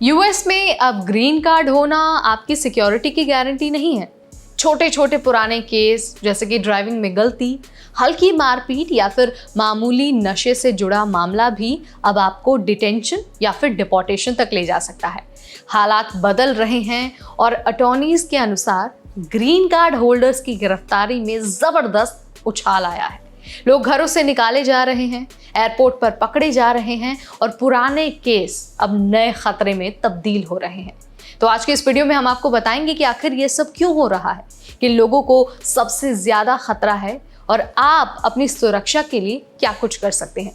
US में अब green card होना आपकी सिक्योरिटी की गारंटी नहीं है। छोटे छोटे पुराने केस जैसे कि ड्राइविंग में गलती, हल्की मारपीट या फिर मामूली नशे से जुड़ा मामला भी अब आपको डिटेंशन या फिर डिपोर्टेशन तक ले जा सकता है। हालात बदल रहे हैं और अटॉर्नीज के अनुसार ग्रीन कार्ड होल्डर्स की गिरफ्तारी में जबरदस्त उछाल आया है। लोग घरों से निकाले जा रहे हैं, एयरपोर्ट पर पकड़े जा रहे हैं और पुराने केस अब नए खतरे में तब्दील हो रहे हैं। तो आज के इस वीडियो में हम आपको बताएंगे कि आखिर ये सब क्यों हो रहा है, कि लोगों को सबसे ज्यादा खतरा है और आप अपनी सुरक्षा के लिए क्या कुछ कर सकते हैं।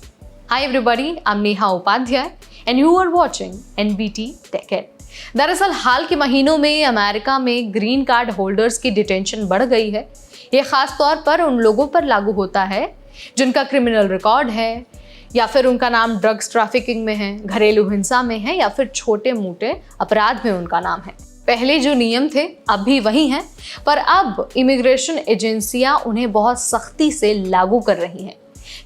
Hi everybody, I am Neha Upadhyay and you are watching NBT tech it. दरअसल हाल के महीनों में अमेरिका में ग्रीन कार्ड होल्डर्स की डिटेंशन बढ़ गई है। ये खास तौर पर उन लोगों पर लागू होता है जिनका क्रिमिनल रिकॉर्ड है या फिर उनका नाम ड्रग्स ट्रैफिकिंग में है, घरेलू हिंसा में है या फिर छोटे मोटे अपराध में उनका नाम है। पहले जो नियम थे अब भी वही हैं, पर अब इमिग्रेशन एजेंसियां उन्हें बहुत सख्ती से लागू कर रही हैं।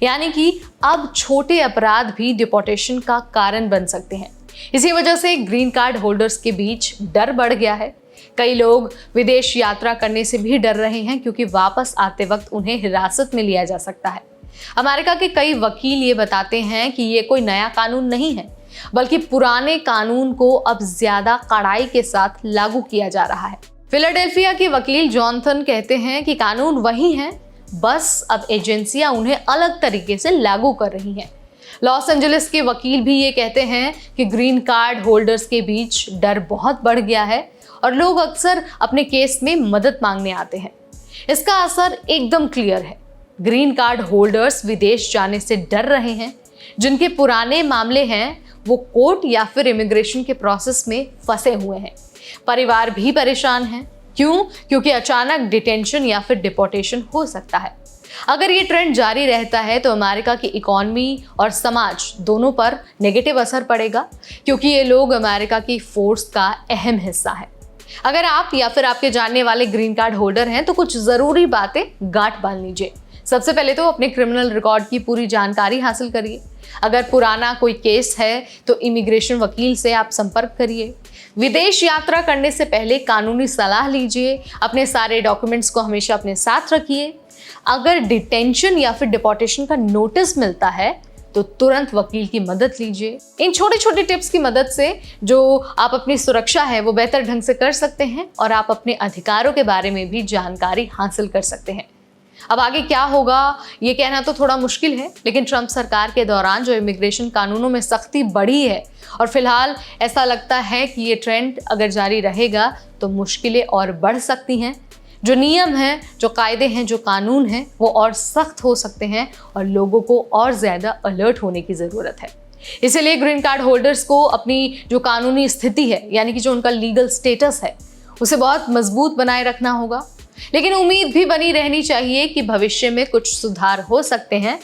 यानी कि अब छोटे अपराध भी डिपोर्टेशन का कारण बन सकते हैं। इसी वजह से ग्रीन कार्ड होल्डर्स के बीच डर बढ़ गया है। कई लोग विदेश यात्रा करने से भी डर रहे हैं क्योंकि वापस आते वक्त उन्हें हिरासत में लिया जा सकता है। अमेरिका के कई वकील ये बताते हैं कि ये कोई नया कानून नहीं है, बल्कि पुराने कानून को अब ज्यादा कड़ाई के साथ लागू किया जा रहा है। फिलाडेल्फिया के वकील जॉनथन कहते हैं कि कानून वही है, बस अब एजेंसियां उन्हें अलग तरीके से लागू कर रही हैं। लॉस एंजलिस के वकील भी ये कहते हैं कि ग्रीन कार्ड होल्डर्स के बीच डर बहुत बढ़ गया है और लोग अक्सर अपने केस में मदद मांगने आते हैं। इसका असर एकदम क्लियर है। ग्रीन कार्ड होल्डर्स विदेश जाने से डर रहे हैं। जिनके पुराने मामले हैं वो कोर्ट या फिर इमिग्रेशन के प्रोसेस में फंसे हुए हैं। परिवार भी परेशान हैं। क्यों? क्योंकि अचानक डिटेंशन या फिर डिपोर्टेशन हो सकता है। अगर ये ट्रेंड जारी रहता है तो अमेरिका की इकॉनमी और समाज दोनों पर नेगेटिव असर पड़ेगा, क्योंकि ये लोग अमेरिका की फोर्स का अहम हिस्सा है। अगर आप या फिर आपके जानने वाले ग्रीन कार्ड होल्डर हैं तो कुछ ज़रूरी बातें गांठ बांध लीजिए। सबसे पहले तो अपने क्रिमिनल रिकॉर्ड की पूरी जानकारी हासिल करिए। अगर पुराना कोई केस है तो इमिग्रेशन वकील से आप संपर्क करिए। विदेश यात्रा करने से पहले कानूनी सलाह लीजिए। अपने सारे डॉक्यूमेंट्स को हमेशा अपने साथ रखिए। अगर डिटेंशन या फिर डिपोर्टेशन का नोटिस मिलता है तो तुरंत वकील की मदद लीजिए। इन छोटे छोटे टिप्स की मदद से जो आप अपनी सुरक्षा है वो बेहतर ढंग से कर सकते हैं और आप अपने अधिकारों के बारे में भी जानकारी हासिल कर सकते हैं। अब आगे क्या होगा ये कहना तो थोड़ा मुश्किल है, लेकिन ट्रंप सरकार के दौरान जो इमिग्रेशन कानूनों में सख्ती बढ़ी है और फिलहाल ऐसा लगता है कि ये ट्रेंड अगर जारी रहेगा तो मुश्किलें और बढ़ सकती हैं। जो नियम हैं, जो कायदे हैं, जो कानून हैं वो और सख्त हो सकते हैं और लोगों को और ज़्यादा अलर्ट होने की ज़रूरत है। इसीलिए ग्रीन कार्ड होल्डर्स को अपनी जो कानूनी स्थिति है, यानी कि जो उनका लीगल स्टेटस है, उसे बहुत मजबूत बनाए रखना होगा। लेकिन उम्मीद भी बनी रहनी चाहिए कि भविष्य में कुछ सुधार हो सकते हैं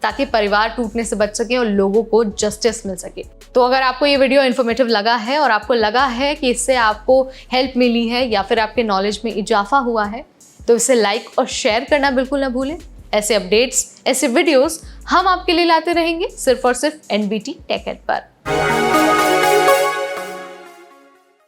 ताकि परिवार टूटने से बच सके और लोगों को जस्टिस मिल सके। तो अगर आपको ये वीडियो इन्फॉर्मेटिव लगा है और आपको लगा है कि इससे आपको हेल्प मिली है या फिर आपके नॉलेज में इजाफा हुआ है तो इसे लाइक और शेयर करना बिल्कुल ना भूलें। ऐसे अपडेट्स, ऐसे वीडियोस हम आपके लिए लाते रहेंगे सिर्फ और सिर्फ एनबीटी टेक इट पर।